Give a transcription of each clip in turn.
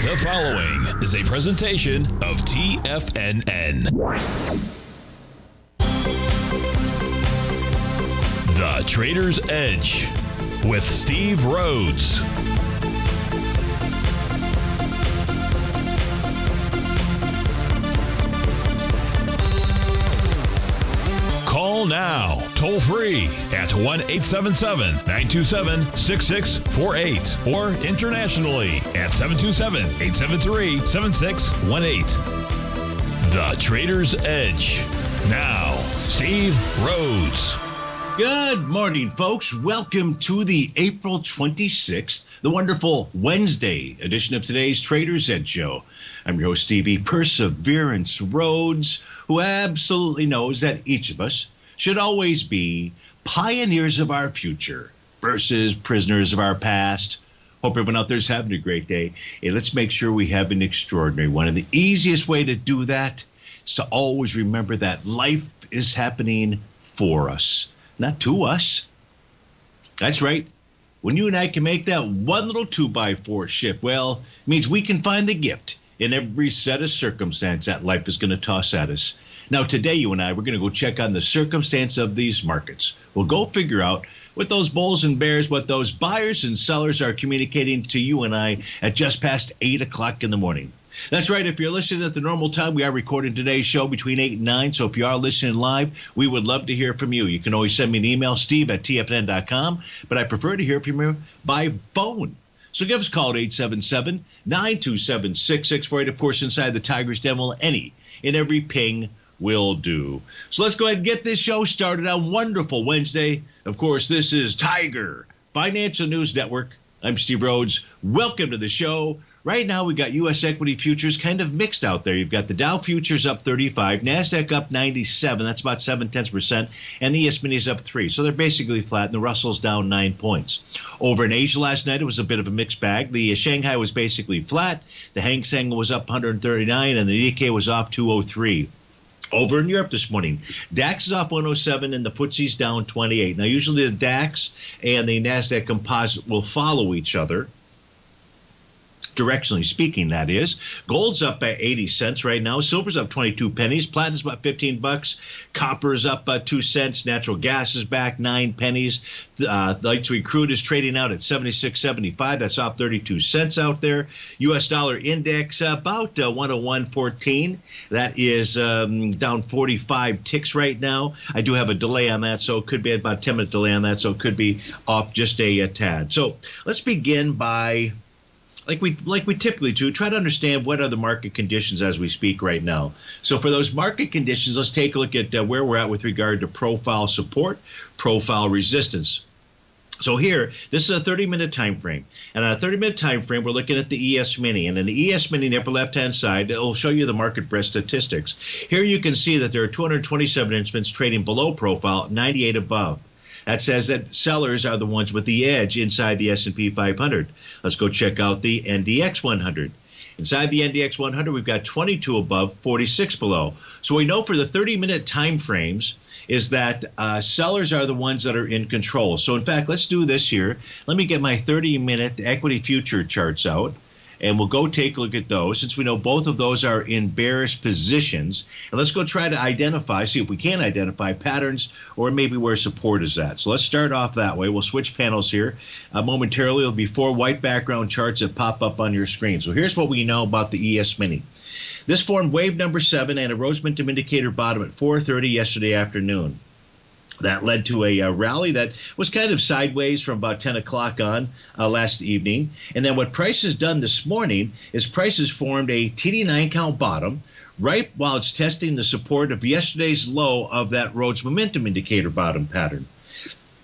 The following is a presentation of TFNN. The Trader's Edge with Steve Rhodes. Call now, toll free at 1-877-927-6648 or internationally at 727-873-7618. The Trader's Edge. Now, Steve Rhodes. Good morning, folks. Welcome to the April 26th, the wonderful Wednesday edition of today's Trader's Edge Show. I'm your host, Stevie Perseverance Rhodes, who absolutely knows that each of us should always be pioneers of our future versus prisoners of our past. Hope everyone out there is having a great day. Hey, let's make sure we have an extraordinary one. And the easiest way to do that is to always remember that life is happening for us, not to us. That's right. When you and I can make that one little 2x4 ship, well, it means we can find the gift in every set of circumstance that life is going to toss at us. Now, today, you and I, we're going to go check on the circumstance of these markets. We'll go figure out what those bulls and bears, what those buyers and sellers are communicating to you and I at just past 8 o'clock in the morning. That's right. If you're listening at the normal time, we are recording today's show between 8 and 9. So if you are listening live, we would love to hear from you. You can always send me an email, steve@tfnn.com, but I prefer to hear from you by phone. So give us a call at 877-927-6648. Of course, inside the Tiger's Den, any and every ping will do. So let's go ahead and get this show started on wonderful Wednesday. Of course, this is Tiger Financial News Network. I'm Steve Rhodes. Welcome to the show. Right now, we got U.S. equity futures kind of mixed out there. You've got the Dow futures up 35, NASDAQ up 97. That's about 0.7%. And the S&P is up 3. So they're basically flat, and the Russell's down 9 points. Over in Asia last night, it was a bit of a mixed bag. The Shanghai was basically flat. The Hang Seng was up 139, and the Nikkei was off 203. Over in Europe this morning, DAX is off 107 and the FTSE's down 28. Now, usually the DAX and the NASDAQ composite will follow each other. Directionally speaking, that is. Gold's up by 80 cents right now. Silver's up 22 pennies. Platinum's about 15 bucks. Copper's up 2 cents. Natural gas is back 9 pennies. Light sweet crude is trading out at 76.75. That's off 32 cents out there. U.S. dollar index about 101.14. That is down 45 ticks right now. I do have a delay on that, so it could be about a 10-minute delay on that, so it could be off just a tad. So let's begin by, like we typically do, try to understand what are the market conditions as we speak right now. So for those market conditions, let's take a look at where we're at with regard to profile support, profile resistance. So here, this is a 30-minute time frame. And on a 30-minute time frame, we're looking at the ES Mini. And in the ES Mini, the upper left-hand side, it'll show you the market breadth statistics. Here you can see that there are 227 instruments trading below profile, 98 above. That says that sellers are the ones with the edge inside the S&P 500. Let's go check out the NDX 100. Inside the NDX 100, we've got 22 above, 46 below. So we know for the 30-minute time frames is that sellers are the ones that are in control. So in fact, let's do this here. Let me get my 30-minute equity future charts out, and we'll go take a look at those since we know both of those are in bearish positions. And let's go try to identify, see if we can identify patterns or maybe where support is at. So let's start off that way. We'll switch panels here. Momentarily, there'll be 4 white background charts that pop up on your screen. So here's what we know about the ES Mini. This formed wave number 7 and a Rhodes Momentum Indicator bottom at 4:30 yesterday afternoon. That led to a rally that was kind of sideways from about 10 o'clock on last evening. And then what price has done this morning is price has formed a TD9 count bottom right while it's testing the support of yesterday's low of that Rhodes Momentum Indicator bottom pattern.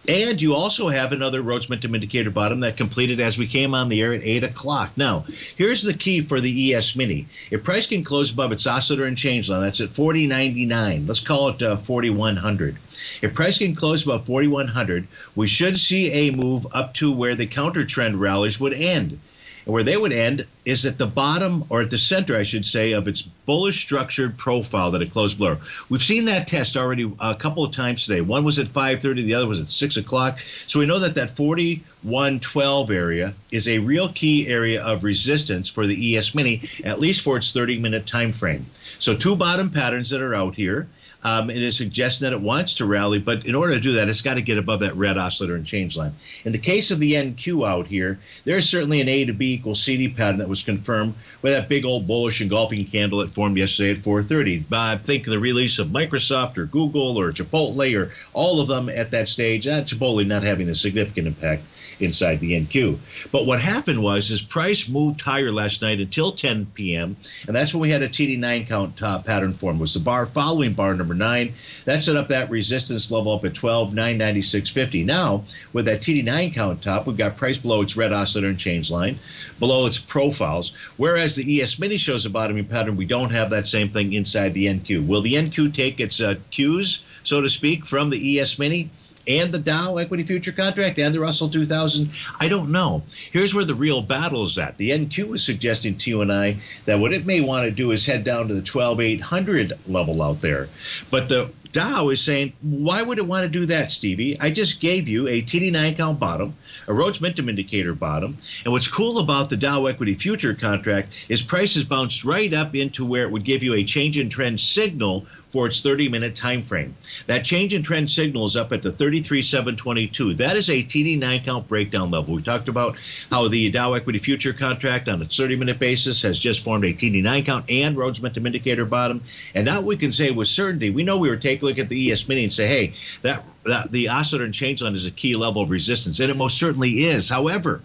And you also have another Rhodes Momentum Indicator bottom that completed as we came on the air at 8 o'clock. Now, here's the key for the ES Mini. If price can close above its oscillator and change line, that's at 40.99. Let's call it 4,100. If price can close above 4,100, we should see a move up to where the counter trend rallies would end. And where they would end is at the bottom, or at the center, I should say, of its bullish structured profile that it closed below. We've seen that test already a couple of times today. One was at 5:30, the other was at 6 o'clock. So we know that that 4112 area is a real key area of resistance for the ES Mini, at least for its 30-minute time frame. So two bottom patterns that are out here. It is suggesting that it wants to rally, but in order to do that, it's got to get above that red oscillator and change line. In the case of the NQ out here, there's certainly an A to B equals CD pattern that was confirmed with that big old bullish engulfing candle that formed yesterday at 4:30. Think of the release of Microsoft or Google or Chipotle or all of them at that stage. Chipotle not having a significant impact inside the NQ. But what happened was his price moved higher last night until 10 p.m., and that's when we had a TD9 count pattern form. It was the bar following bar number 9. That set up that resistance level up at 12,996.50. Now, with that TD9 count top, we've got price below its red oscillator and change line, below its profiles, whereas the ES Mini shows a bottoming pattern. We don't have that same thing inside the NQ. Will the NQ take its cues, so to speak, from the ES Mini and the Dow equity future contract and the Russell 2000? I don't know. Here's where the real battle is at. The NQ is suggesting to you and I that what it may want to do is head down to the 12,800 level out there. But the Dow is saying, why would it want to do that, Stevie? I just gave you a TD9 count bottom, a Rhodes Momentum Indicator bottom, and what's cool about the Dow equity future contract is prices bounced right up into where it would give you a change in trend signal for its 30-minute time frame. That change in trend signal is up at the 33,722. That is a TD9 count breakdown level. We talked about how the Dow equity future contract on its 30-minute basis has just formed a TD9 count and Rhodes Momentum Indicator bottom. And now we can say with certainty, we know we were taking a look at the ES Mini and say, hey, that the oscillator and change line is a key level of resistance, and it most certainly is. However,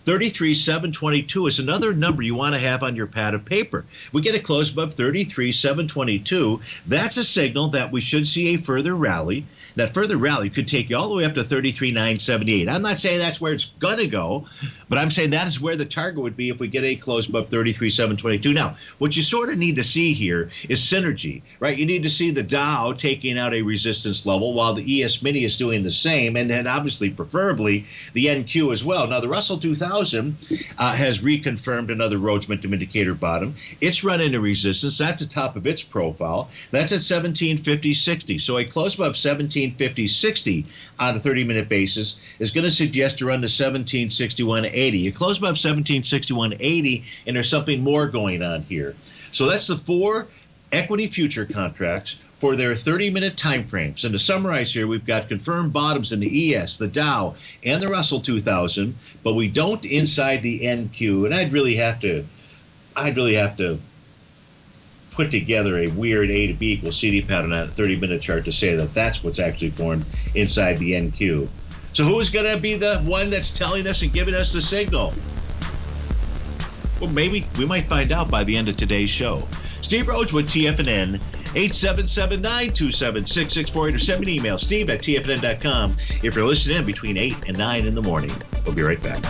33,722 is another number you want to have on your pad of paper. We get a close above 33,722. That's a signal that we should see a further rally. That further rally could take you all the way up to 33,978. I'm not saying that's where it's going to go, but I'm saying that is where the target would be if we get a close above 33,722. Now, what you sort of need to see here is synergy, right? You need to see the Dow taking out a resistance level while the ES Mini is doing the same, and then obviously, preferably, the NQ as well. Now, the Russell 2000 has reconfirmed another Rhodes Momentum Indicator bottom. It's run into resistance. That's the top of its profile. That's at 1750.60. So a close above 1750.60 on a 30-minute basis is going to suggest to run to 1761.80. You close above 1761.80, and there's something more going on here. So that's the four equity future contracts for their 30-minute time frames. And to summarize here, we've got confirmed bottoms in the ES, the Dow, and the Russell 2000, but we don't inside the NQ. And I'd really have to put together a weird A to B equals CD pattern on a 30-minute chart to say that that's what's actually formed inside the NQ. So who's going to be the one that's telling us and giving us the signal? Well, maybe we might find out by the end of today's show. Steve Rhodes with TFNN, 877-927-6648, or send me an email, steve@tfnn.com, if you're listening in between 8 and 9 in the morning. We'll be right back.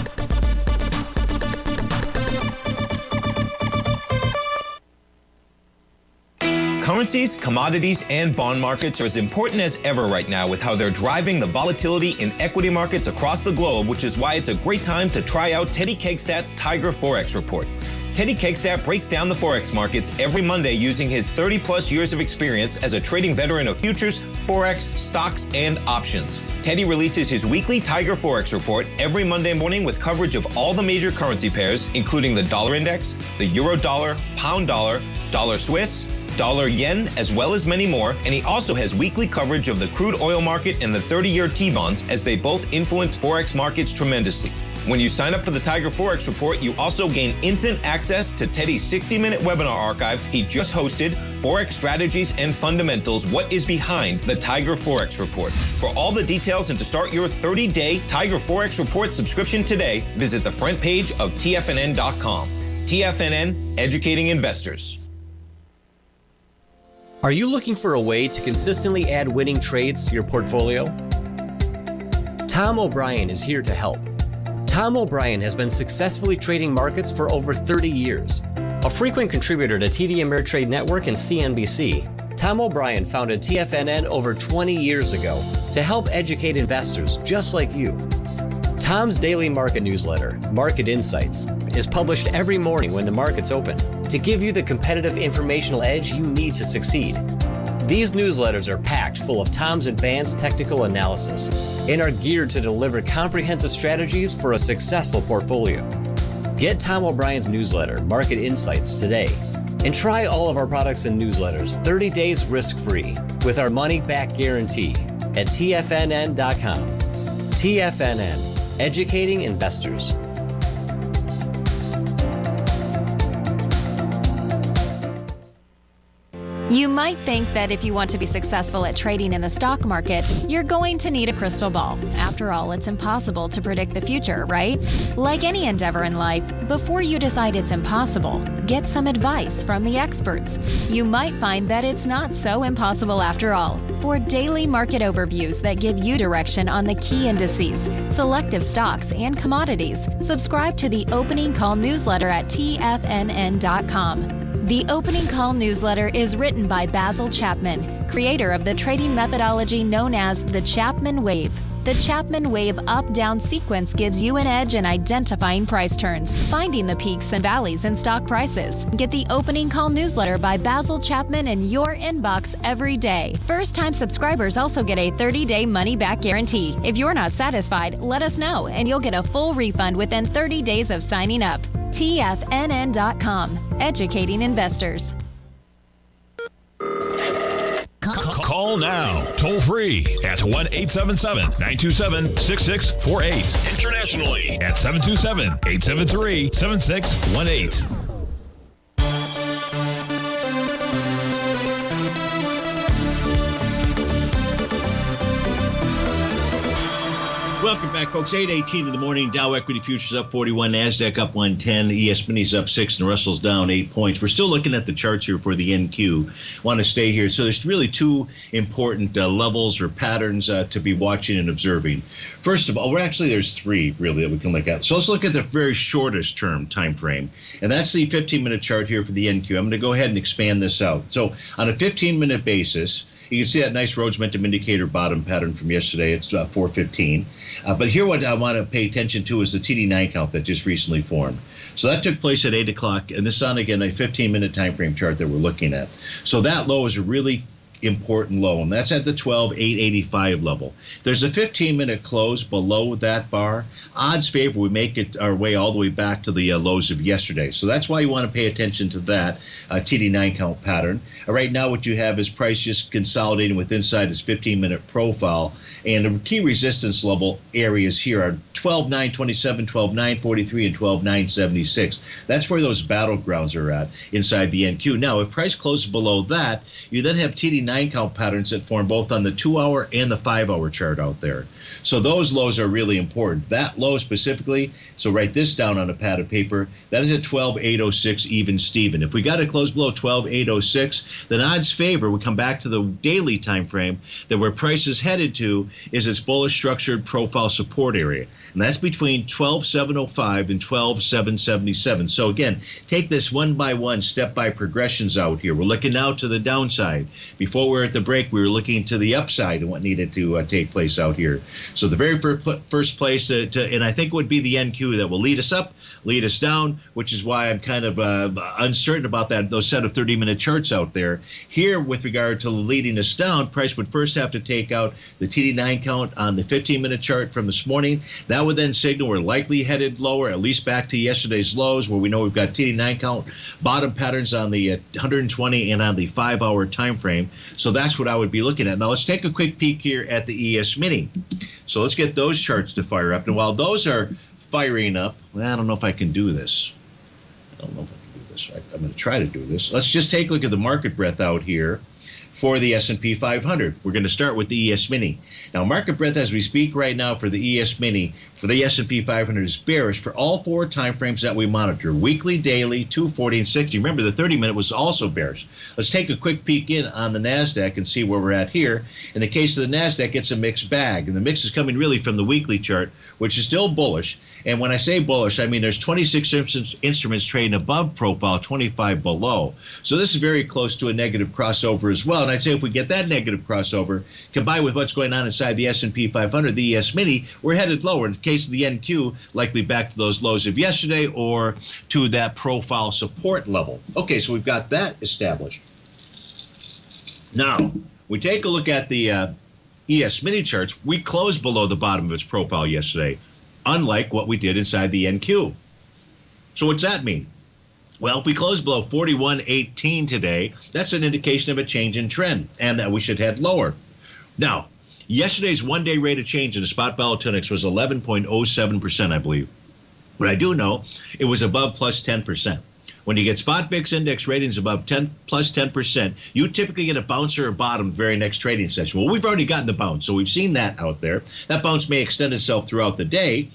Currencies, commodities, and bond markets are as important as ever right now with how they're driving the volatility in equity markets across the globe, which is why it's a great time to try out Teddy Kegstad's Tiger Forex Report. Teddy Kegstad breaks down the Forex markets every Monday using his 30-plus years of experience as a trading veteran of futures, Forex, stocks, and options. Teddy releases his weekly Tiger Forex Report every Monday morning with coverage of all the major currency pairs, including the dollar index, the euro dollar, pound dollar, dollar Swiss, dollar yen, as well as many more, and he also has weekly coverage of the crude oil market and the 30-year T-bonds, as they both influence Forex markets tremendously. When you sign up for the Tiger Forex Report, you also gain instant access to Teddy's 60-minute webinar archive he just hosted, Forex Strategies and Fundamentals, What is Behind the Tiger Forex Report. For all the details and to start your 30-day Tiger Forex Report subscription today, visit the front page of TFNN.com. TFNN, educating investors. Are you looking for a way to consistently add winning trades to your portfolio? Tom O'Brien is here to help. Tom O'Brien has been successfully trading markets for over 30 years. A frequent contributor to TD Ameritrade Network and CNBC, Tom O'Brien founded TFNN over 20 years ago to help educate investors just like you. Tom's daily market newsletter, Market Insights, is published every morning when the market's open to give you the competitive informational edge you need to succeed. These newsletters are packed full of Tom's advanced technical analysis and are geared to deliver comprehensive strategies for a successful portfolio. Get Tom O'Brien's newsletter, Market Insights, today and try all of our products and newsletters 30 days risk-free with our money-back guarantee at TFNN.com. TFNN. Educating investors. You might think that if you want to be successful at trading in the stock market, you're going to need a crystal ball. After all, it's impossible to predict the future, right? Like any endeavor in life, before you decide it's impossible, get some advice from the experts. You might find that it's not so impossible after all. For daily market overviews that give you direction on the key indices, selective stocks, and commodities, subscribe to the Opening Call newsletter at TFNN.com. The Opening Call newsletter is written by Basil Chapman, creator of the trading methodology known as the Chapman Wave. The Chapman Wave up-down sequence gives you an edge in identifying price turns, finding the peaks and valleys in stock prices. Get the Opening Call newsletter by Basil Chapman in your inbox every day. First-time subscribers also get a 30-day money-back guarantee. If you're not satisfied, let us know, and you'll get a full refund within 30 days of signing up. TFNN.com, educating investors. Call now, toll free at 1-877-927-6648. Internationally at 727-873-7618. Welcome back, folks. 8:18 in the morning. Dow equity futures up 41, NASDAQ up 110, ES Mini's up 6, and Russell's down 8 points. We're still looking at the charts here for the NQ. Want to stay here. So there's really two important levels or patterns to be watching and observing. First of all, there's three really that we can look at. So let's look at the very shortest term time frame, and that's the 15-minute chart here for the NQ. I'm going to go ahead and expand this out. So on a 15-minute basis, you can see that nice Rhodes momentum indicator bottom pattern from yesterday. It's 415. But here what I want to pay attention to is the TD9 count that just recently formed. So that took place at 8 o'clock, and this is on, again, a 15-minute time frame chart that we're looking at. So that low is a really important low, and that's at the 12,885 level. There's a 15-minute close below that bar. Odds favor we make it our way all the way back to the lows of yesterday. So that's why you want to pay attention to that TD9 count pattern. Right now what you have is price just consolidating with inside its 15-minute profile, and the key resistance level areas here are 12,927, 12,943, and 12,976. That's where those battlegrounds are at inside the NQ. Now, if price closes below that, you then have TD9 count patterns that form both on the 2-hour and the 5-hour chart out there. So those lows are really important. That low specifically, so write this down on a pad of paper, that is at 12,806 even Steven. If we got to close below 12,806, then odds favor we come back to the daily time frame that where price is headed to is its bullish structured profile support area. And that's between 12,705 and 12,777. So again, take this one by one, step by progressions out here. We're looking now to the downside. Before we were at the break, we were looking to the upside and what needed to take place out here. So the very first place, and I think it would be the NQ that will lead us up, lead us down, which is why I'm kind of uncertain about those set of 30-minute charts out there. Here, with regard to leading us down, price would first have to take out the TD9 count on the 15-minute chart from this morning. That would then signal we're likely headed lower, at least back to yesterday's lows, where we know we've got TD9 count bottom patterns on the 120 and on the 5-hour time frame. So that's what I would be looking at. Now let's take a quick peek here at the ES Mini. So let's get those charts to fire up. And while those are firing up, I don't know if I can do this. I'm going to try to do this. Let's just take a look at the market breadth out here for the S&P 500. We're going to start with the ES Mini. Now, market breadth as we speak right now for the ES Mini, for the S&P 500 is bearish for all 4 time frames that we monitor, weekly, daily, 240, and 60. Remember, the 30-minute was also bearish. Let's take a quick peek in on the NASDAQ and see where we're at here. In the case of the NASDAQ, it's a mixed bag, and the mix is coming really from the weekly chart, which is still bullish. And when I say bullish, I mean there's 26 instruments trading above profile, 25 below. So this is very close to a negative crossover as well. And I'd say if we get that negative crossover, combined with what's going on inside the S&P 500, the ES Mini, we're headed lower. In the case of the NQ, likely back to those lows of yesterday or to that profile support level. Okay, so we've got that established. Now, we take a look at the ES Mini charts. We closed below the bottom of its profile yesterday, unlike what we did inside the NQ. So what's that mean? Well, if we close below 41.18 today, that's an indication of a change in trend and that we should head lower. Now, yesterday's one-day rate of change in the spot volatility was 11.07%, I believe. But I do know it was above plus 10%. When you get spot VIX index ratings above plus 10%, you typically get a bounce or a bottom the very next trading session. Well, we've already gotten the bounce, so we've seen that out there. That bounce may extend itself throughout the day.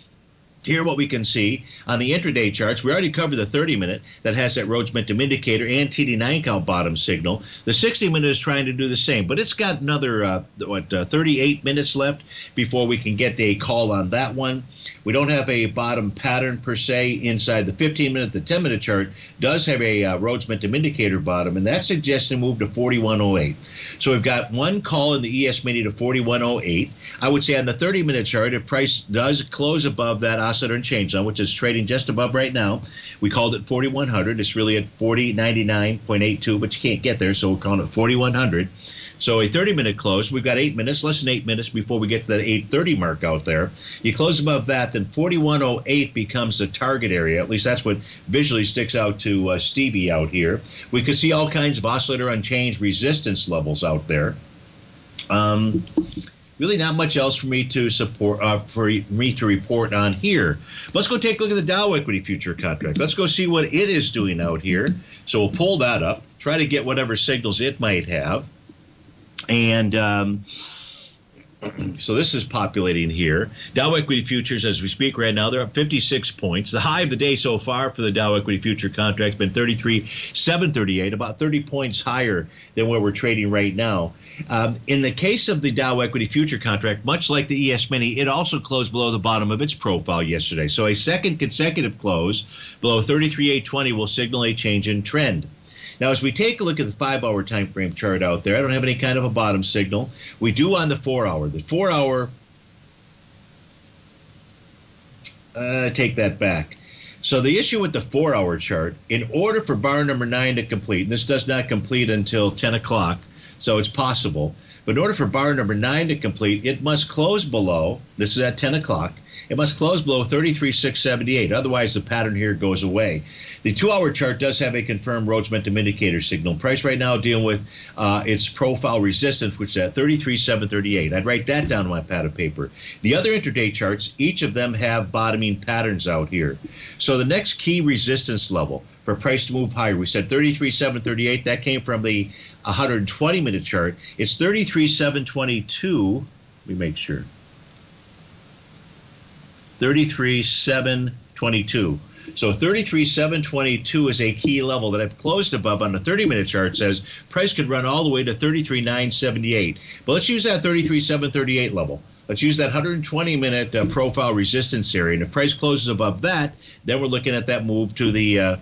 Here, what we can see on the intraday charts, we already covered the 30-minute that has that Rhodes Momentum Indicator and TD9 count bottom signal. The 60-minute is trying to do the same, but it's got another 38 minutes left before we can get a call on that one. We don't have a bottom pattern per se inside the 15-minute. The 10-minute chart does have a Rhodes Momentum Indicator bottom, and that suggests a move to 41.08. So we've got one call in the ES Mini to 41.08. I would say on the 30-minute chart, if price does close above that oscillator and change zone, which is trading just above right now, we called it 4,100. It's really at 40.99.82, but you can't get there, so we're calling it 4,100. So a 30-minute close, we've got 8 minutes, less than 8 minutes before we get to that 8:30 mark out there. You close above that, then 41.08 becomes the target area. At least that's what visually sticks out to Stevie out here. We could see all kinds of oscillator unchanged resistance levels out there. Really not much else for me to report on here. Let's go take a look at the Dow Equity Future Contract. Let's go see what it is doing out here. So we'll pull that up, try to get whatever signals it might have. And so this is populating here. Dow Equity Futures, as we speak right now, they're up 56 points. The high of the day so far for the Dow Equity Future Contract has been 33,738, about 30 points higher than where we're trading right now. In the case of the Dow Equity Future Contract, much like the ES Mini, it also closed below the bottom of its profile yesterday. So a second consecutive close below 33,820 will signal a change in trend. Now, as we take a look at the 5-hour time frame chart out there, I don't have any kind of a bottom signal. We do on the 4-hour. The 4-hour, take that back. So the issue with the 4-hour chart, in order for bar number 9 to complete, and this does not complete until 10 o'clock, so it's possible, but in order for bar number 9 to complete, it must close below, this is at 10 o'clock, it must close below 33,678. Otherwise, the pattern here goes away. The 2-hour chart does have a confirmed Rhodes Momentum Indicator signal. Price right now dealing with its profile resistance, which is at 33,738. I'd write that down on my pad of paper. The other intraday charts, each of them have bottoming patterns out here. So the next key resistance level for price to move higher, we said 33,738. That came from the 120-minute chart. It's 33,722. Let me make sure. 33,722. So 33,722 is a key level that I've closed above on the 30-minute chart. Says price could run all the way to 33,978. But let's use that 33,738 level. Let's use that 120-minute profile resistance area. And if price closes above that, then we're looking at that move to the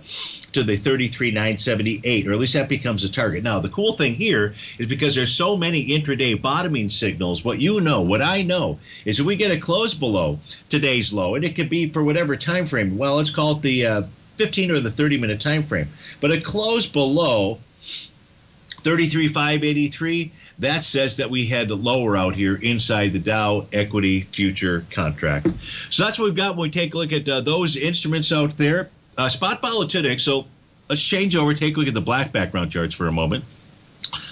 33,978, or at least that becomes a target. Now, the cool thing here is because there's so many intraday bottoming signals, what I know is if we get a close below today's low, and it could be for whatever time frame, well, let's call it the 15 or the 30-minute time frame, but a close below 33,583, that says that we had lower out here inside the Dow Equity Future Contract. So that's what we've got when we take a look at those instruments out there. Spot volatility. So let's change over, take a look at the black background charts for a moment.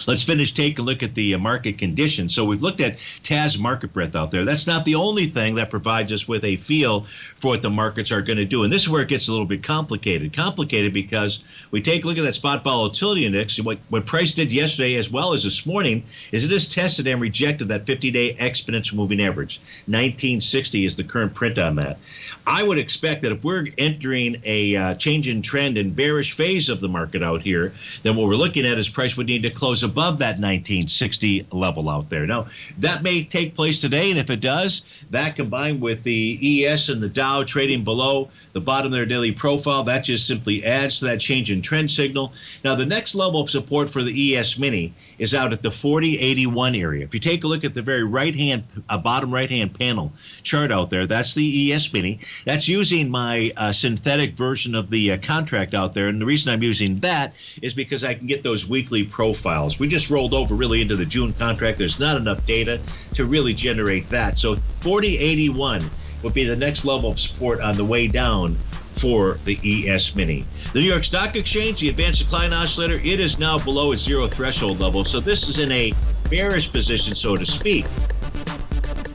Let's take a look at the market conditions. So we've looked at TAS market breadth out there. That's not the only thing that provides us with a feel for what the markets are going to do. And this is where it gets a little bit complicated. Complicated because we take a look at that spot volatility index. What price did yesterday as well as this morning is it has tested and rejected that 50-day exponential moving average. 1960 is the current print on that. I would expect that if we're entering a change in trend and bearish phase of the market out here, then what we're looking at is price would need to close above above that 1960 level out there. Now, that may take place today, and if it does, that combined with the ES and the Dow trading below the bottom of their daily profile, that just simply adds to that change in trend signal. Now, the next level of support for the ES Mini is out at the 4081 area. If you take a look at the very right-hand, bottom right-hand panel chart out there, that's the ES Mini. That's using my synthetic version of the contract out there, and the reason I'm using that is because I can get those weekly profiles. We just rolled over really into the June contract. There's not enough data to really generate that. So 4081 would be the next level of support on the way down for the ES Mini. The New York Stock Exchange, the advanced decline oscillator, it is now below its zero threshold level. So this is in a bearish position, so to speak.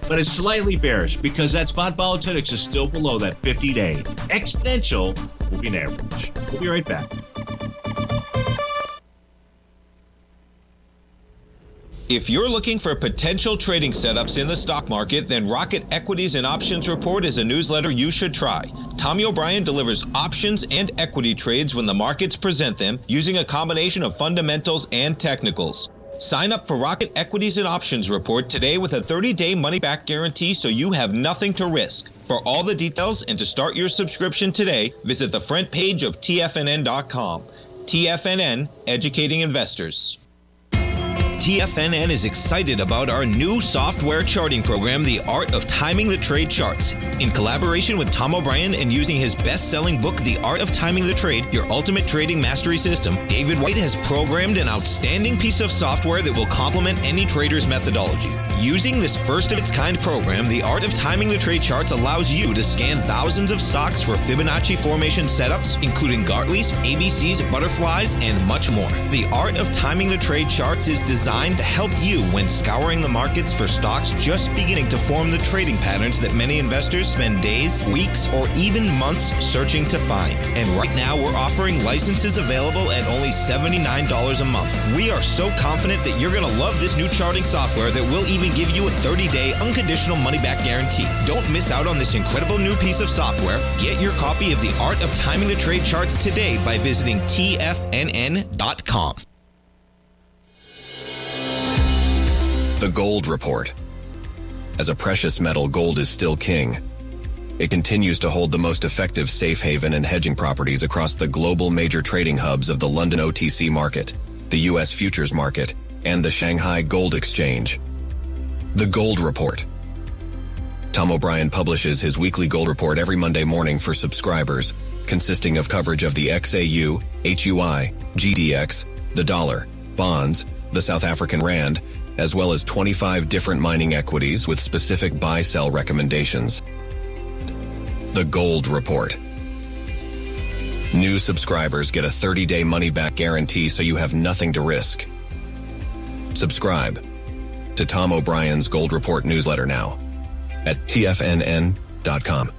But it's slightly bearish because that spot volatility is still below that 50-day. Exponential will be an average. We'll be right back. If you're looking for potential trading setups in the stock market, then Rocket Equities and Options Report is a newsletter you should try. Tommy O'Brien delivers options and equity trades when the markets present them, using a combination of fundamentals and technicals. Sign up for Rocket Equities and Options Report today with a 30-day money-back guarantee, so you have nothing to risk. For all the details and to start your subscription today, visit the front page of TFNN.com. TFNN, educating investors. TFNN is excited about our new software charting program, The Art of Timing the Trade Charts. In collaboration with Tom O'Brien and using his best-selling book, The Art of Timing the Trade, Your Ultimate Trading Mastery System, David White has programmed an outstanding piece of software that will complement any trader's methodology. Using this first-of-its-kind program, The Art of Timing the Trade Charts allows you to scan thousands of stocks for Fibonacci formation setups, including Gartley's, ABCs, butterflies, and much more. The Art of Timing the Trade Charts is designed to help you when scouring the markets for stocks just beginning to form the trading patterns that many investors spend days, weeks, or even months searching to find. And right now, we're offering licenses available at only $79 a month. We are so confident that you're going to love this new charting software that will even give you a 30-day unconditional money-back guarantee. Don't miss out on this incredible new piece of software. Get your copy of The Art of Timing the Trade Charts today by visiting TFNN.com. The Gold Report. As a precious metal, gold is still king. It continues to hold the most effective safe haven and hedging properties across the global major trading hubs of the London OTC market, the U.S. futures market, and the Shanghai Gold Exchange. The Gold Report. Tom O'Brien publishes his weekly gold report every Monday morning for subscribers, consisting of coverage of the XAU, HUI, GDX, the dollar, bonds, the South African rand, as well as 25 different mining equities with specific buy-sell recommendations. The Gold Report. New subscribers get a 30-day money-back guarantee, so you have nothing to risk. Subscribe to Tom O'Brien's Gold Report newsletter now at TFNN.com.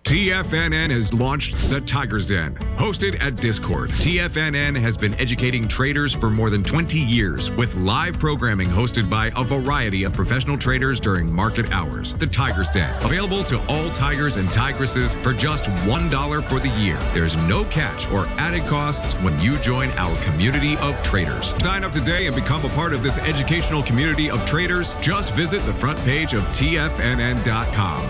TFNN has launched The Tiger's Den. Hosted at Discord, TFNN has been educating traders for more than 20 years with live programming hosted by a variety of professional traders during market hours. The Tiger's Den, available to all tigers and tigresses for just $1 for the year. There's no catch or added costs when you join our community of traders. Sign up today and become a part of this educational community of traders. Just visit the front page of TFNN.com.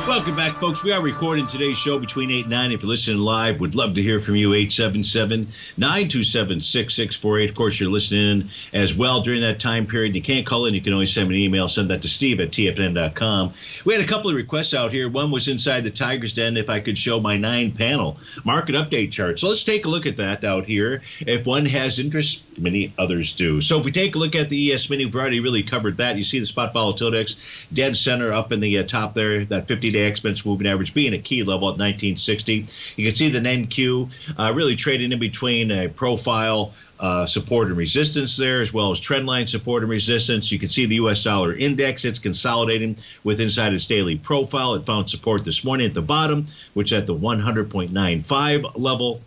Welcome back, folks. We are recording today's show between 8 and 9. If you're listening live, would love to hear from you. 877-927-6648. Of course, you're listening in as well during that time period. You can't call in. You can always send me an email. Send that to steve@tfn.com. We had a couple of requests out here. One was inside the Tiger's Den, if I could show my 9-panel market update chart. So let's take a look at that out here. If one has interest, many others do. So if we take a look at the ES Mini, we've already really covered that. You see the spot volatility index dead center up in the top there, that 50-day exponential moving average being a key level at 1960. You can see the NQ really trading in between a profile support and resistance there, as well as trendline support and resistance. You can see the U.S. dollar index. It's consolidating with inside its daily profile. It found support this morning at the bottom, which is at the 100.95 level.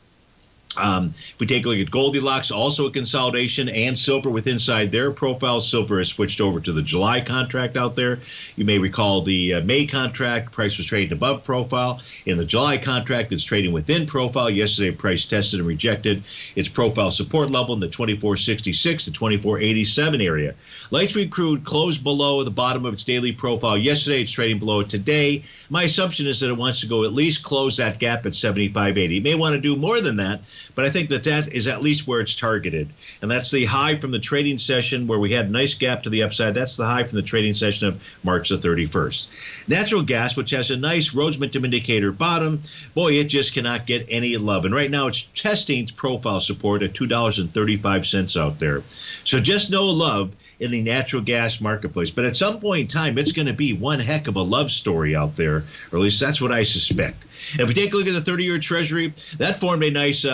If we take a look at Goldilocks, also a consolidation, and silver with inside their profile. Silver has switched over to the July contract out there. You may recall the May contract price was trading above profile. In the July contract, it's trading within profile. Yesterday, price tested and rejected its profile support level in the 24.66 to 24.87 area. Light sweet crude closed below the bottom of its daily profile yesterday. It's trading below it today. My assumption is that it wants to go at least close that gap at 75.80. It may want to do more than that, but I think that is at least where it's targeted. And that's the high from the trading session where we had a nice gap to the upside. That's the high from the trading session of March the 31st. Natural gas, which has a nice Rhodes Momentum Indicator bottom, boy, it just cannot get any love. And right now it's testing its profile support at $2.35 out there. So just no love in the natural gas marketplace. But at some point in time, it's going to be one heck of a love story out there, or at least that's what I suspect. And if we take a look at the 30-year Treasury, that formed a nice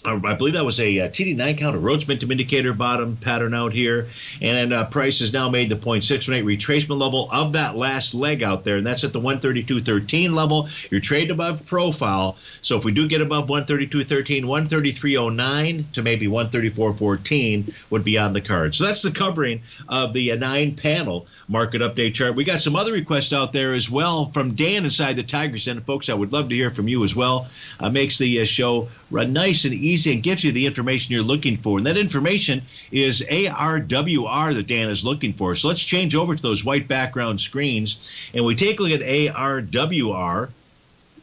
I believe that was a TD9 count, a Rhodes Momentum Indicator bottom pattern out here. And price has now made the 0.618 retracement level of that last leg out there. And that's at the 132.13 level. You're trading above profile. So if we do get above 132.13, 133.09 to maybe 134.14 would be on the card. So that's the covering of the 9-panel market update chart. We got some other requests out there as well from Dan inside the Tigers Den. Folks, I would love to hear from you as well. Makes the show run nice and easy and gives you the information you're looking for. And that information is ARWR that Dan is looking for. So let's change over to those white background screens. And we take a look at ARWR.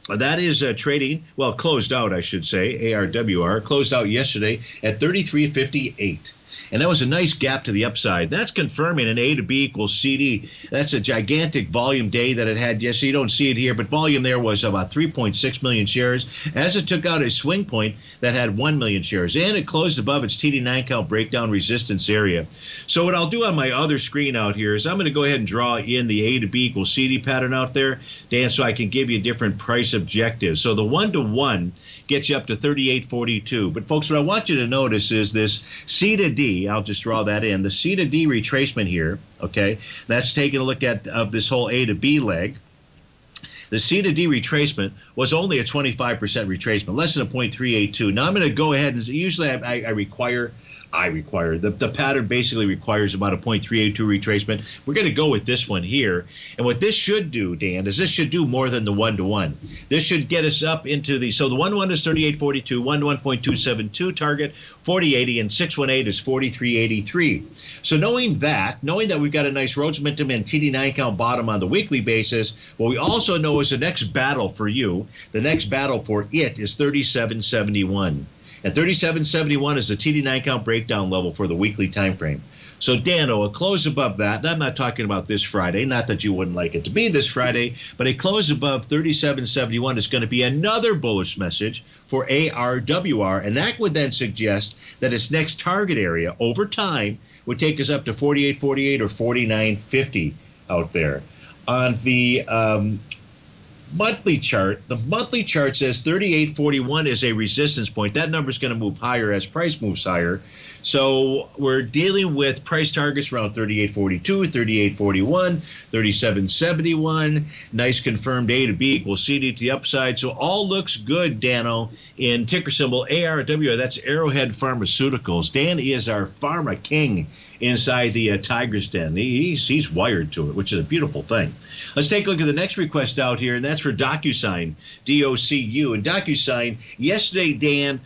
That is trading, well, closed out, I should say. ARWR closed out yesterday at 33.58. And that was a nice gap to the upside. That's confirming an A to B equals CD. That's a gigantic volume day that it had yesterday. You don't see it here, but volume there was about 3.6 million shares as it took out a swing point that had 1 million shares. And it closed above its TD9 count breakdown resistance area. So what I'll do on my other screen out here is I'm going to go ahead and draw in the A to B equals CD pattern out there, Dan, so I can give you different price objectives. So the 1-to-1 gets you up to 38.42. But folks, what I want you to notice is this C to D. I'll just draw that in. The C to D retracement here, okay, that's taking a look at of this whole A to B leg. The C to D retracement was only a 25% retracement, less than a 0.382. Now I'm going to go ahead and usually I require the pattern basically requires about a 0.382 retracement. We're going to go with this one here. And what this should do, Dan, is this should do more than the 1-to-1. This should get us up into the, so the 1-to-1 is 38.42, 1-to-1 0.272 target, 40.80, and 618 is 43.83. So knowing that we've got a nice Rhodes Momentum and TD9 count bottom on the weekly basis, what we also know is the next battle for you, the next battle for it is 37.71. And 37.71 is the TD9 count breakdown level for the weekly time frame. So Dano, a close above that, and I'm not talking about this Friday, not that you wouldn't like it to be this Friday, but a close above 37.71 is going to be another bullish message for ARWR, and that would then suggest that its next target area over time would take us up to 48.48 or 49.50 out there. On the monthly chart, the monthly chart says 38.41 is a resistance point. That number is going to move higher as price moves higher. So we're dealing with price targets around 38.42, 38.41, 37.71. Nice confirmed A to B equals CD to the upside. So all looks good, Dano, in ticker symbol ARW. That's Arrowhead Pharmaceuticals. Dan is our pharma king inside the Tigers Den. He's wired to it, which is a beautiful thing. Let's take a look at the next request out here, and that's for DocuSign, DOCU. And DocuSign, yesterday, Dan,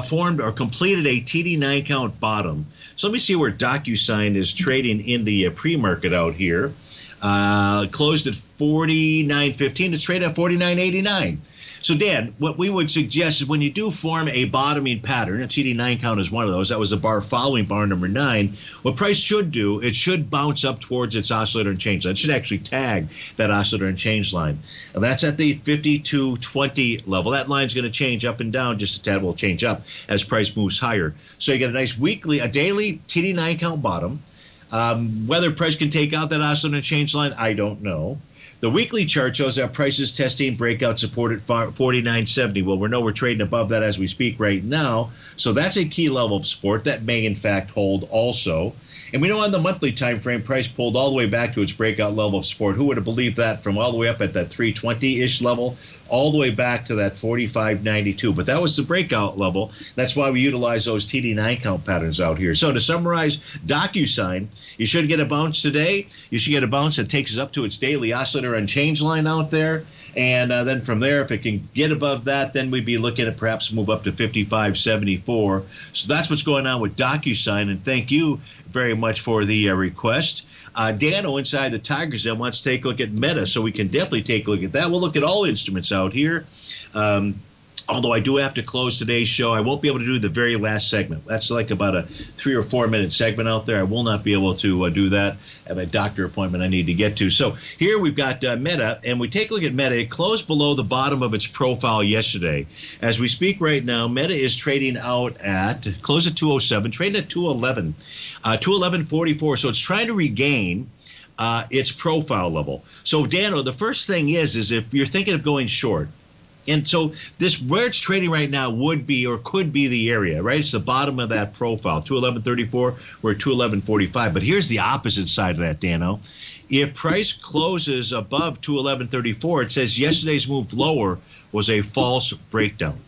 formed or completed a TD9 count bottom. So let me see where DocuSign is trading in the pre-market out here. Closed at 49.15. It's traded at 49.89. So, Dan, what we would suggest is when you do form a bottoming pattern, a TD9 count is one of those. That was the bar following bar number 9. What price should do, it should bounce up towards its oscillator and change line. It should actually tag that oscillator and change line. And that's at the 52.20 level. That line's going to change up and down just a tad. Will change up as price moves higher. So you get a nice daily TD9 count bottom. Whether price can take out that oscillator and change line, I don't know. The weekly chart shows that prices testing breakout support at 49.70. Well, we're trading above that as we speak right now. So that's a key level of support that may in fact hold also. And we know on the monthly time frame, price pulled all the way back to its breakout level of support. Who would have believed that, from all the way up at that 320-ish level, all the way back to that 45.92? But that was the breakout level. That's why we utilize those TD9 count patterns out here. So to summarize, DocuSign, you should get a bounce today. You should get a bounce that takes us up to its daily oscillator unchanged line out there. And then from there, if it can get above that, then we'd be looking at perhaps move up to 55.74. So that's what's going on with DocuSign. And thank you very much for the request. Dano inside the Tigers Den wants to take a look at Meta, so we can definitely take a look at that. We'll look at all instruments out here. Although I do have to close today's show, I won't be able to do the very last segment. That's like about a 3 or 4 minute segment out there. I will not be able to do that. I have a doctor appointment I need to get to. So here we've got Meta, and we take a look at Meta. It closed below the bottom of its profile yesterday. As we speak right now, Meta is trading out at, close at 207, trading at 211, 211.44. So it's trying to regain its profile level. So Dano, the first thing is if you're thinking of going short, and so this, where it's trading right now, would be or could be the area, right? It's the bottom of that profile, 211.34, we're at 211.45. But here's the opposite side of that, Dano. If price closes above 211.34, it says yesterday's move lower was a false breakdown.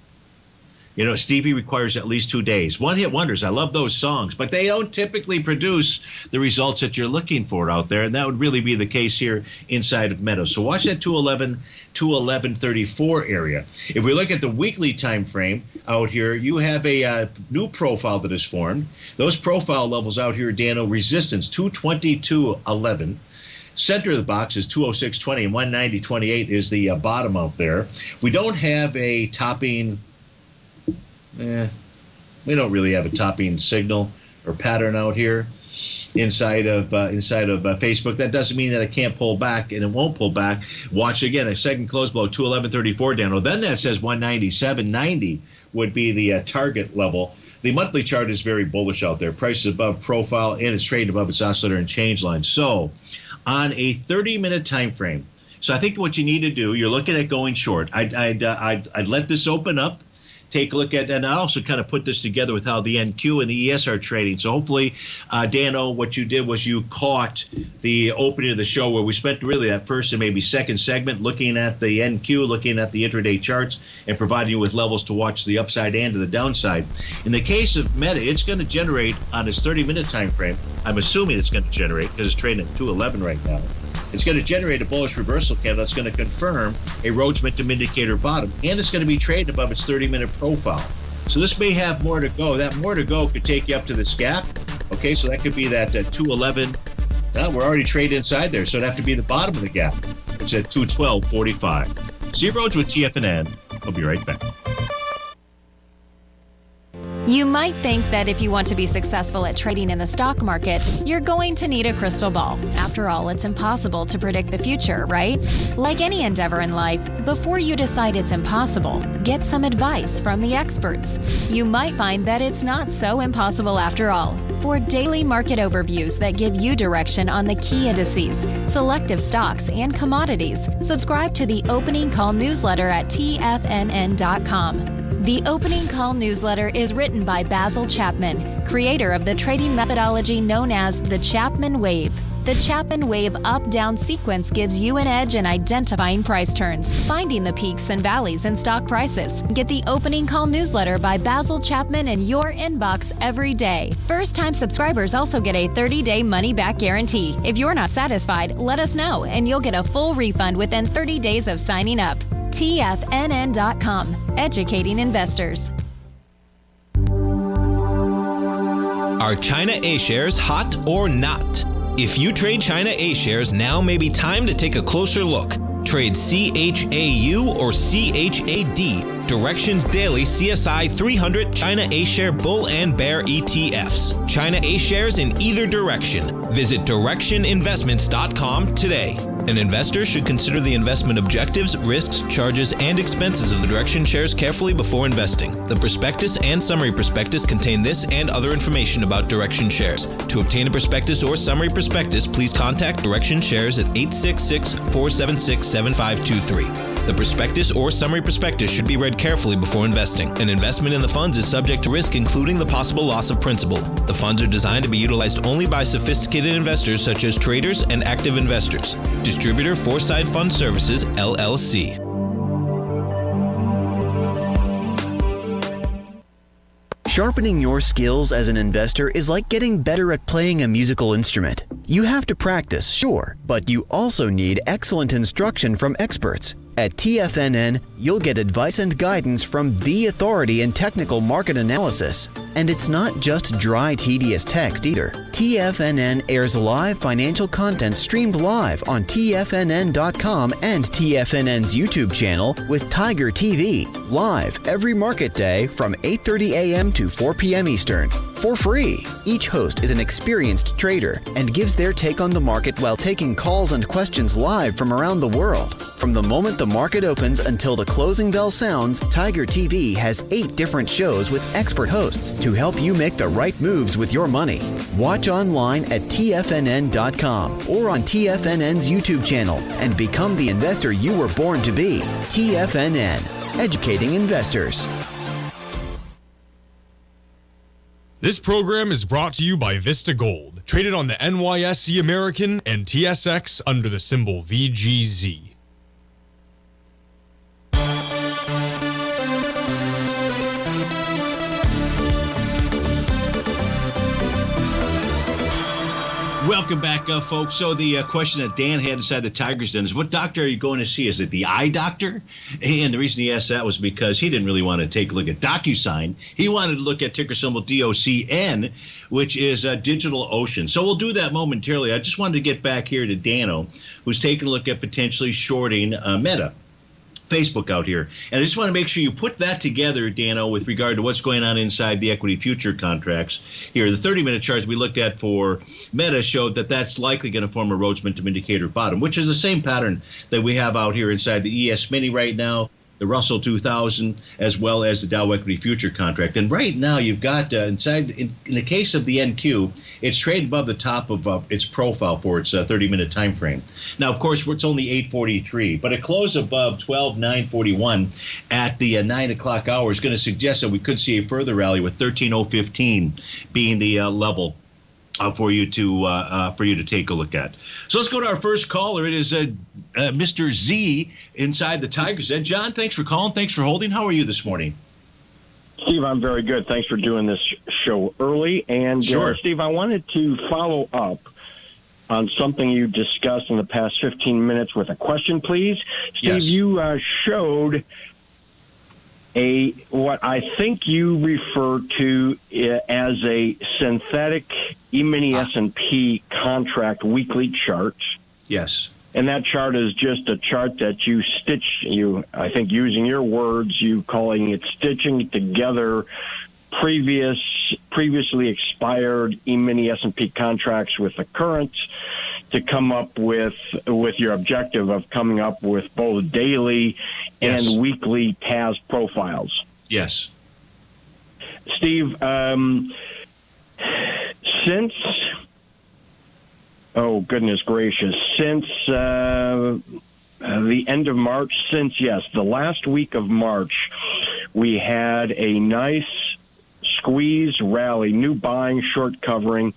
You know, Stevie requires at least 2 days. One-hit wonders. I love those songs, but they don't typically produce the results that you're looking for out there, and that would really be the case here inside of Meta. So watch that 211.34 area. If we look at the weekly time frame out here, you have a new profile that is formed. Those profile levels out here, Dano, resistance 222.11. Center of the box is 206.20, and 190.28 is the bottom out there. We don't have a topping. We don't really have a topping signal or pattern out here inside of Facebook. That doesn't mean that it can't pull back, and it won't pull back. Watch again, a second close below 211.34 down. Then that says 197.90 would be the target level. The monthly chart is very bullish out there. Price is above profile, and it's trading above its oscillator and change line. So on a 30-minute time frame, so I think what you need to do, you're looking at going short. I'd let this open up. Take a look at, and I also kind of put this together with how the NQ and the ES are trading. So hopefully, Dano, what you did was you caught the opening of the show where we spent really that first and maybe second segment looking at the NQ, looking at the intraday charts, and providing you with levels to watch the upside and to the downside. In the case of Meta, it's going to generate on its 30-minute time frame. I'm assuming it's going to generate because it's trading at 211 right now. It's going to generate a bullish reversal candle that's going to confirm a Rhodes Momentum Indicator bottom, and it's going to be trading above its 30-minute profile. So this may have more to go. That more to go could take you up to this gap. Okay, so that could be that 211. We're already trading inside there, so it'd have to be the bottom of the gap. It's at 212.45. Steve Rhodes with TFNN. I'll be right back. You might think that if you want to be successful at trading in the stock market, you're going to need a crystal ball. After all, it's impossible to predict the future, right? Like any endeavor in life, before you decide it's impossible, get some advice from the experts. You might find that it's not so impossible after all. For daily market overviews that give you direction on the key indices, selective stocks, and commodities, subscribe to the Opening Call newsletter at TFNN.com. The Opening Call newsletter is written by Basil Chapman, creator of the trading methodology known as the Chapman Wave. The Chapman Wave up-down sequence gives you an edge in identifying price turns, finding the peaks and valleys in stock prices. Get the Opening Call newsletter by Basil Chapman in your inbox every day. First-time subscribers also get a 30-day money-back guarantee. If you're not satisfied, let us know, and you'll get a full refund within 30 days of signing up. TFNN.com, educating investors. Are China A-shares hot or not? If you trade China A-shares, now may be time to take a closer look. Trade CHAU or CHAD, Directions Daily CSI 300 China A-share Bull and Bear ETFs. China A-shares in either direction. Visit directioninvestments.com today. An investor should consider the investment objectives, risks, charges, and expenses of the Direction shares carefully before investing. The prospectus and summary prospectus contain this and other information about Direction shares. To obtain a prospectus or summary prospectus, please contact Direction Shares at 866-476-7523. The prospectus or summary prospectus should be read carefully before investing. An investment in the funds is subject to risk, including the possible loss of principal. The funds are designed to be utilized only by sophisticated investors such as traders and active investors. Distributor Foreside Fund Services, LLC. Sharpening your skills as an investor is like getting better at playing a musical instrument. You have to practice, sure, but you also need excellent instruction from experts. At TFNN, you'll get advice and guidance from the authority in technical market analysis. And it's not just dry, tedious text either. TFNN airs live financial content streamed live on TFNN.com and TFNN's YouTube channel with Tiger TV, live every market day from 8:30 a.m. to 4 p.m. Eastern. For free. Each host is an experienced trader and gives their take on the market while taking calls and questions live from around the world. From the moment the market opens until the closing bell sounds, Tiger TV has 8 different shows with expert hosts to help you make the right moves with your money. Watch online at TFNN.com or on TFNN's YouTube channel and become the investor you were born to be. TFNN, educating investors. This program is brought to you by Vista Gold, traded on the NYSE American and TSX under the symbol VGZ. Welcome back, folks. So the question that Dan had inside the Tigers Den is, what doctor are you going to see? Is it the eye doctor? And the reason he asked that was because he didn't really want to take a look at DocuSign. He wanted to look at ticker symbol DOCN, which is Digital Ocean. So we'll do that momentarily. I just wanted to get back here to Dano, who's taking a look at potentially shorting Meta. Facebook out here. And I just want to make sure you put that together, Dano, with regard to what's going on inside the equity future contracts here. The 30-minute chart we looked at for Meta showed that that's likely going to form a Rhodes Momentum Indicator bottom, which is the same pattern that we have out here inside the ES Mini right now, the Russell 2000, as well as the Dow Equity Future contract. And right now you've got inside, in the case of the NQ, it's traded above the top of its profile for its 30-minute time frame. Now, of course, it's only 8:43, but a close above 12,941 at the 9 o'clock hour is going to suggest that we could see a further rally with 13,015 being the level for you to take a look at. So let's go to our first caller. It is Mr. Z inside the Tigers Den. John, thanks for calling. Thanks for holding. How are you this morning? Steve, I'm very good. Thanks for doing this show early. And sure. Steve, I wanted to follow up on something you discussed in the past 15 minutes with a question, please. Steve, yes. You showed what I think you refer to as a synthetic E-mini S&P contract weekly chart. Yes. And that chart is just a chart that you stitch, I think using your words, you calling it stitching together previously expired E-mini S&P contracts with the current to come up with your objective of coming up with both daily yes. and weekly TAS profiles. Yes. Steve, since the end of March, the last week of March, we had a nice squeeze rally, new buying, short covering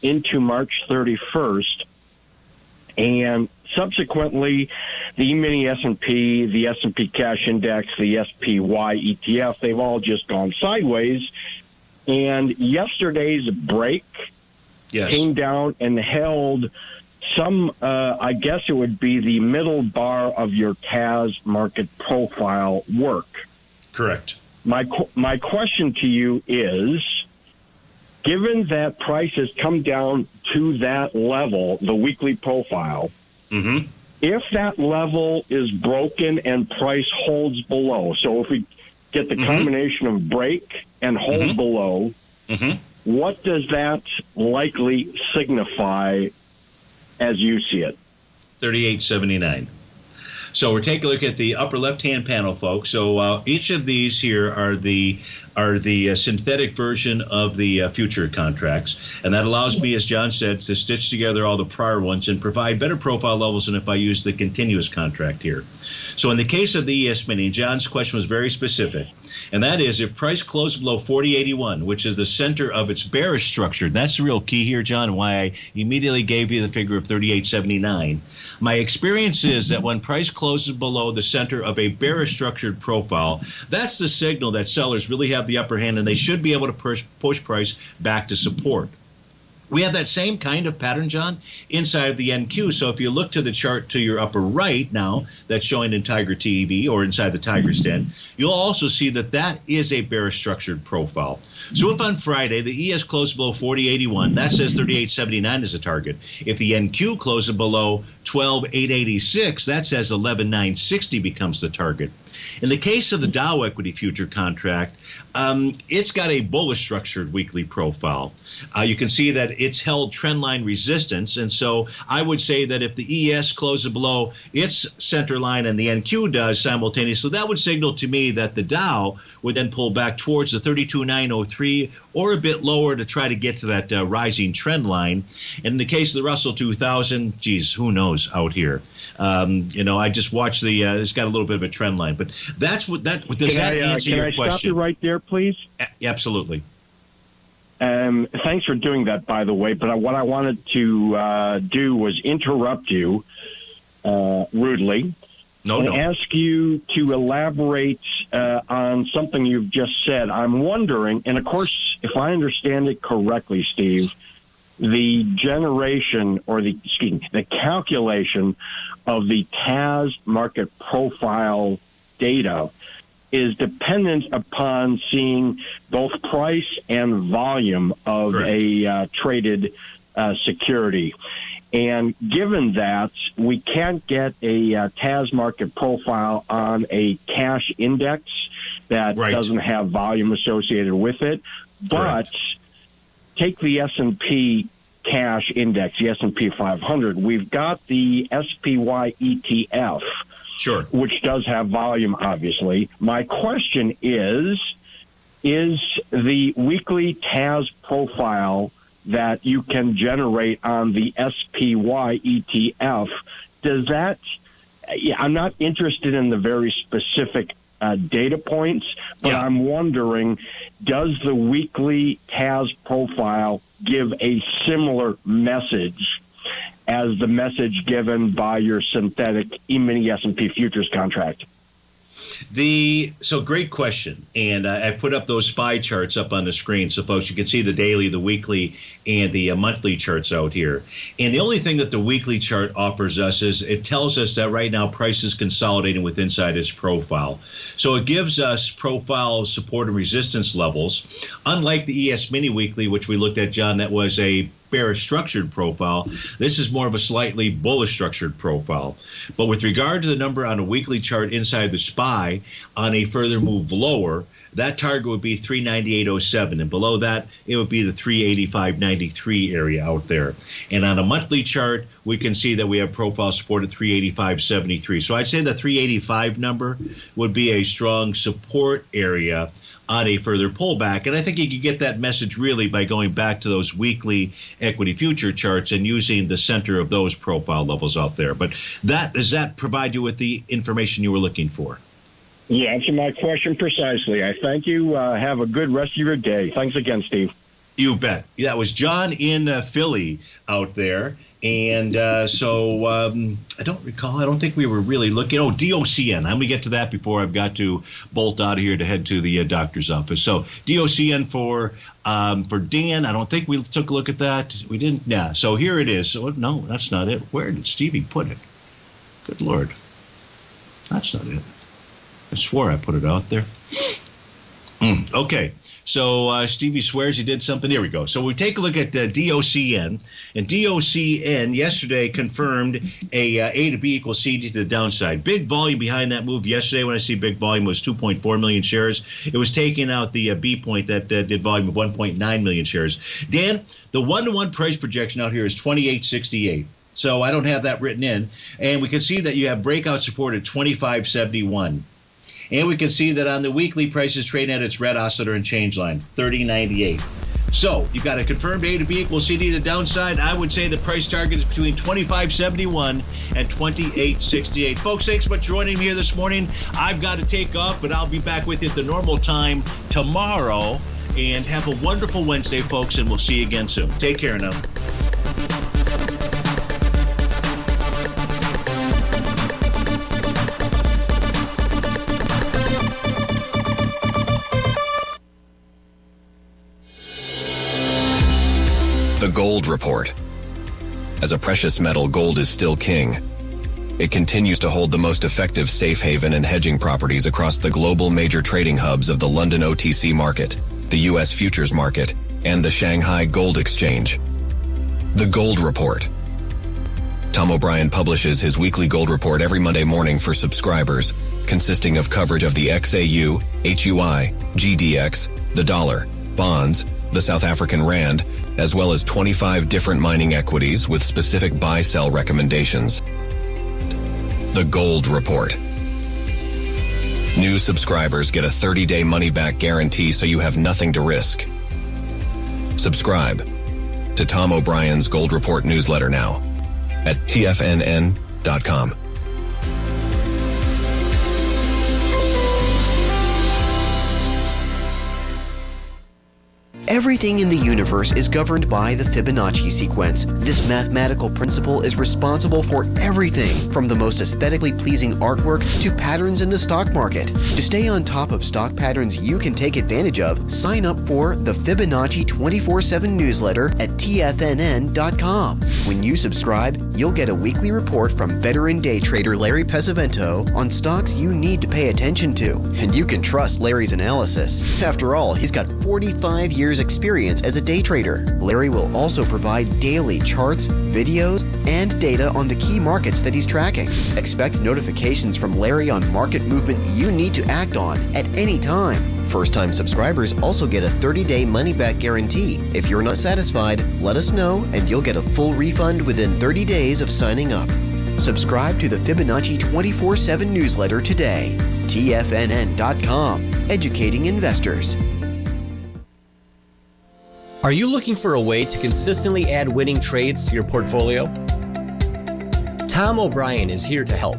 into March 31st. And subsequently, the E-mini S&P, the S&P Cash Index, the SPY ETF, they've all just gone sideways. And yesterday's break yes. came down and held some, I guess it would be the middle bar of your TAS market profile work. Correct. My question to you is, given that price has come down to that level, the weekly profile, mm-hmm. if that level is broken and price holds below, so if we get the mm-hmm. combination of break and hold mm-hmm. below, mm-hmm. what does that likely signify as you see it? 38.79. So we're taking a look at the upper left-hand panel, folks. So each of these here are the are the synthetic version of the future contracts. And that allows me, as John said, to stitch together all the prior ones and provide better profile levels than if I use the continuous contract here. So in the case of the ES Mini, John's question was very specific. And that is, if price closes below 40.81, which is the center of its bearish structure, that's the real key here, John, and why I immediately gave you the figure of 38.79. My experience is that when price closes below the center of a bearish structured profile, that's the signal that sellers really have the upper hand and they should be able to push price back to support. We have that same kind of pattern, John, inside of the NQ. So if you look to the chart to your upper right now, that's showing in Tiger TV or inside the Tiger's Den, you'll also see that that is a bearish structured profile. So if on Friday the ES closed below 40.81, that says 38.79 is a target. If the NQ closes below 12.886, that says 11.960 becomes the target. In the case of the Dow equity future contract, it's got a bullish structured weekly profile. You can see that it's held trendline resistance. And so I would say that if the ES closes below its center line and the NQ does simultaneously, that would signal to me that the Dow would then pull back towards the 32.903 or a bit lower to try to get to that rising trend line. And in the case of the Russell 2000, geez, who knows out here? I just watched it's got a little bit of a trend line, but that's what that does that answer your question? Can I stop you right there, please? Absolutely. Thanks for doing that, by the way. But what I wanted to do was interrupt you rudely and ask you to elaborate on something you've just said. I'm wondering, and of course, if I understand it correctly, Steve, the generation or the calculation of the TAS market profile data is dependent upon seeing both price and volume of a traded security. And given that we can't get a TAS market profile on a cash index that doesn't have volume associated with it, but take the S&P cash index, the S&P 500. We've got the SPY ETF, which does have volume, obviously. My question is the weekly TAS profile that you can generate on the SPY ETF, does that, I'm not interested in the very specific data points, but I'm wondering, does the weekly TAS profile give a similar message as the message given by your synthetic E-mini S&P futures contract? So great question. And I put up those SPY charts up on the screen so folks, you can see the daily, the weekly, and the monthly charts out here. And the only thing that the weekly chart offers us is it tells us that right now price is consolidating with inside its profile. So it gives us profile support and resistance levels. Unlike the ES Mini Weekly, which we looked at, John, that was a bearish structured profile. This is more of a slightly bullish structured profile. But with regard to the number on a weekly chart inside the SPY, on a further move lower, that target would be 398.07, and below that it would be the 385.93 area out there. And on a monthly chart, we can see that we have profile support at 385.73. So I'd say the 385 number would be a strong support area on a further pullback. And I think you could get that message really by going back to those weekly equity future charts and using the center of those profile levels out there. But does that provide you with the information you were looking for? You answered my question precisely. I thank you. Have a good rest of your day. Thanks again, Steve. You bet. That was John in Philly out there. And so I don't recall. I don't think we were really looking. Oh, DOCN. I'm going to get to that before I've got to bolt out of here to head to the doctor's office. So DOCN for Dan. I don't think we took a look at that. We didn't. Yeah. So here it is. So, no, that's not it. Where did Stevie put it? Good Lord. That's not it. I swore I put it out there. Okay. So Stevie swears he did something. Here we go. So we take a look at DOCN. And DOCN yesterday confirmed A to B equals C to the downside. Big volume behind that move yesterday. When I see big volume, was 2.4 million shares. It was taking out the B point that did volume of 1.9 million shares. Dan, the one-to-one price projection out here is 28.68. So I don't have that written in. And we can see that you have breakout support at 25.71. And we can see that on the weekly, prices trading at its red oscillator and change line, 30.98. So you've got a confirmed A to B equals CD to downside. I would say the price target is between 25.71 and 28.68. Folks, thanks for joining me here this morning. I've got to take off, but I'll be back with you at the normal time tomorrow. And have a wonderful Wednesday, folks, and we'll see you again soon. Take care now. The Gold Report. As a precious metal, gold is still king. It continues to hold the most effective safe haven and hedging properties across the global major trading hubs of the London OTC market, the U.S. futures market, and the Shanghai Gold Exchange. The Gold Report. Tom O'Brien publishes his weekly gold report every Monday morning for subscribers, consisting of coverage of the XAU, HUI, GDX, the dollar, bonds, the South African rand, as well as 25 different mining equities with specific buy-sell recommendations. The Gold Report. New subscribers get a 30-day money-back guarantee so you have nothing to risk. Subscribe to Tom O'Brien's Gold Report newsletter now at TFNN.com. Everything in the universe is governed by the Fibonacci sequence. This mathematical principle is responsible for everything from the most aesthetically pleasing artwork to patterns in the stock market. To stay on top of stock patterns you can take advantage of, sign up for the Fibonacci 24/7 newsletter at TFNN.com. When you subscribe, you'll get a weekly report from veteran day trader Larry Pesavento on stocks you need to pay attention to. And you can trust Larry's analysis. After all, he's got 45 years experience as a day trader. Larry will also provide daily charts, videos, and data on the key markets that he's tracking. Expect notifications from Larry on market movement you need to act on at any time. First-time subscribers also get a 30-day money-back guarantee. If you're not satisfied, let us know and you'll get a full refund within 30 days of signing up. Subscribe to the Fibonacci 24/7 newsletter today. TFNN.com. Educating investors. Are you looking for a way to consistently add winning trades to your portfolio? Tom O'Brien is here to help.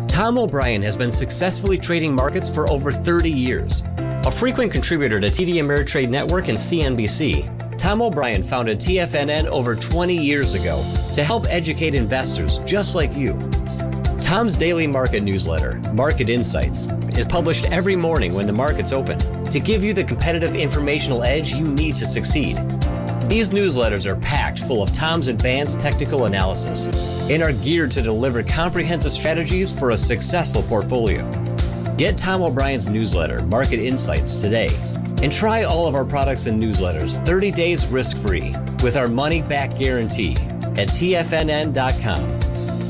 Tom O'Brien has been successfully trading markets for over 30 years. A frequent contributor to TD Ameritrade Network and CNBC, Tom O'Brien founded TFNN over 20 years ago to help educate investors just like you. Tom's daily market newsletter, Market Insights, is published every morning when the market's open to give you the competitive informational edge you need to succeed. These newsletters are packed full of Tom's advanced technical analysis and are geared to deliver comprehensive strategies for a successful portfolio. Get Tom O'Brien's newsletter, Market Insights, today and try all of our products and newsletters 30 days risk-free with our money-back guarantee at TFNN.com.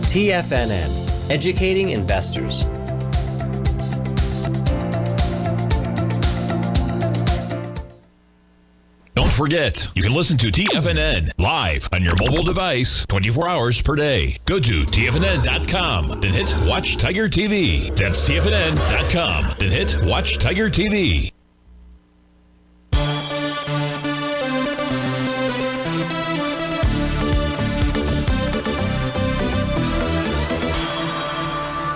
TFNN. Educating investors. Don't forget, you can listen to TFNN live on your mobile device 24 hours per day. Go to TFNN.com, then hit Watch Tiger TV. That's TFNN.com, then hit Watch Tiger TV.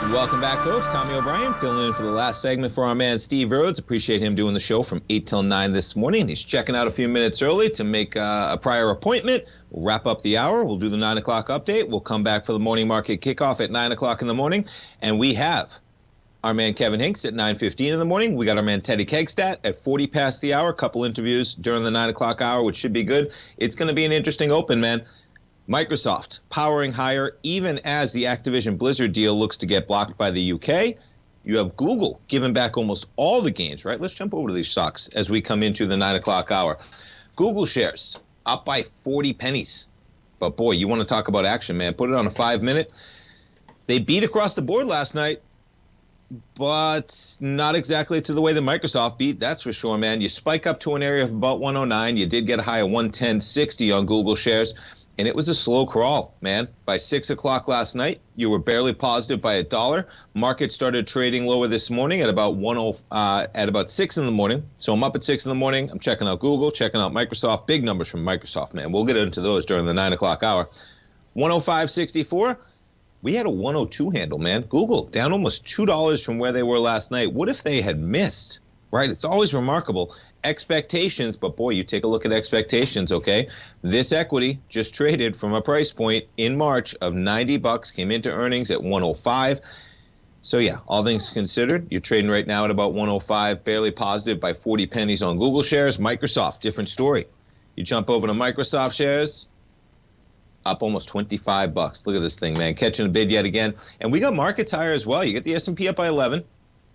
Welcome back, folks. Tommy O'Brien filling in for the last segment for our man Steve Rhodes. Appreciate him doing the show from 8 till 9 this morning. He's checking out a few minutes early to make a prior appointment. We'll wrap up the hour. We'll do the 9 o'clock update. We'll come back for the morning market kickoff at 9 o'clock in the morning. And we have our man Kevin Hincks at 9:15 in the morning. We got our man Teddy Kegstat at 40 past the hour. A couple interviews during the 9 o'clock hour, which should be good. It's going to be an interesting open, man. Microsoft powering higher even as the Activision Blizzard deal looks to get blocked by the UK. You have Google giving back almost all the gains, right? Let's jump over to these stocks as we come into the 9 o'clock hour. Google shares up by 40 pennies. But boy, you want to talk about action, man. Put it on a 5-minute. They beat across the board last night, but not exactly to the way that Microsoft beat, that's for sure, man. You spike up to an area of about 109. You did get a high of 110.60 on Google shares. And it was a slow crawl, man. By 6 o'clock last night, you were barely positive by $1. Market started trading lower this morning at about 6 in the morning. So I'm up at 6 in the morning. I'm checking out Google, checking out Microsoft. Big numbers from Microsoft, man. We'll get into those during the 9 o'clock hour. 105.64. We had a 102 handle, man. Google down almost $2 from where they were last night. What if they had missed? Right? It's always remarkable. Expectations, but boy, you take a look at expectations, okay? This equity just traded from a price point in March of $90, came into earnings at 105. So yeah, all things considered, you're trading right now at about 105, barely positive by 40 pennies on Google shares. Microsoft, different story. You jump over to Microsoft shares, up almost $25. Look at this thing, man, catching a bid yet again. And we got markets higher as well. You get the S&P up by 11.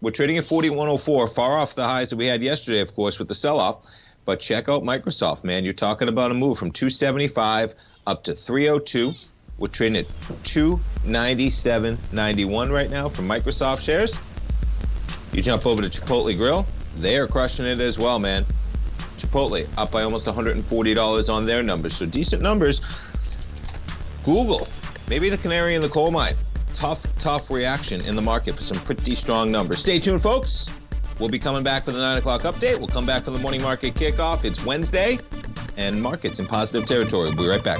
We're trading at 4104, far off the highs that we had yesterday, of course, with the sell-off. But check out Microsoft, man. You're talking about a move from 275 up to 302. We're trading at 297.91 right now for Microsoft shares. You jump over to Chipotle Grill. They are crushing it as well, man. Chipotle up by almost $140 on their numbers. So decent numbers. Google, maybe the canary in the coal mine. Tough reaction in the market for some pretty strong numbers. Stay tuned, folks. We'll be coming back for the 9 o'clock update. We'll come back for the morning market kickoff. It's Wednesday, and markets in positive territory. We'll be right back.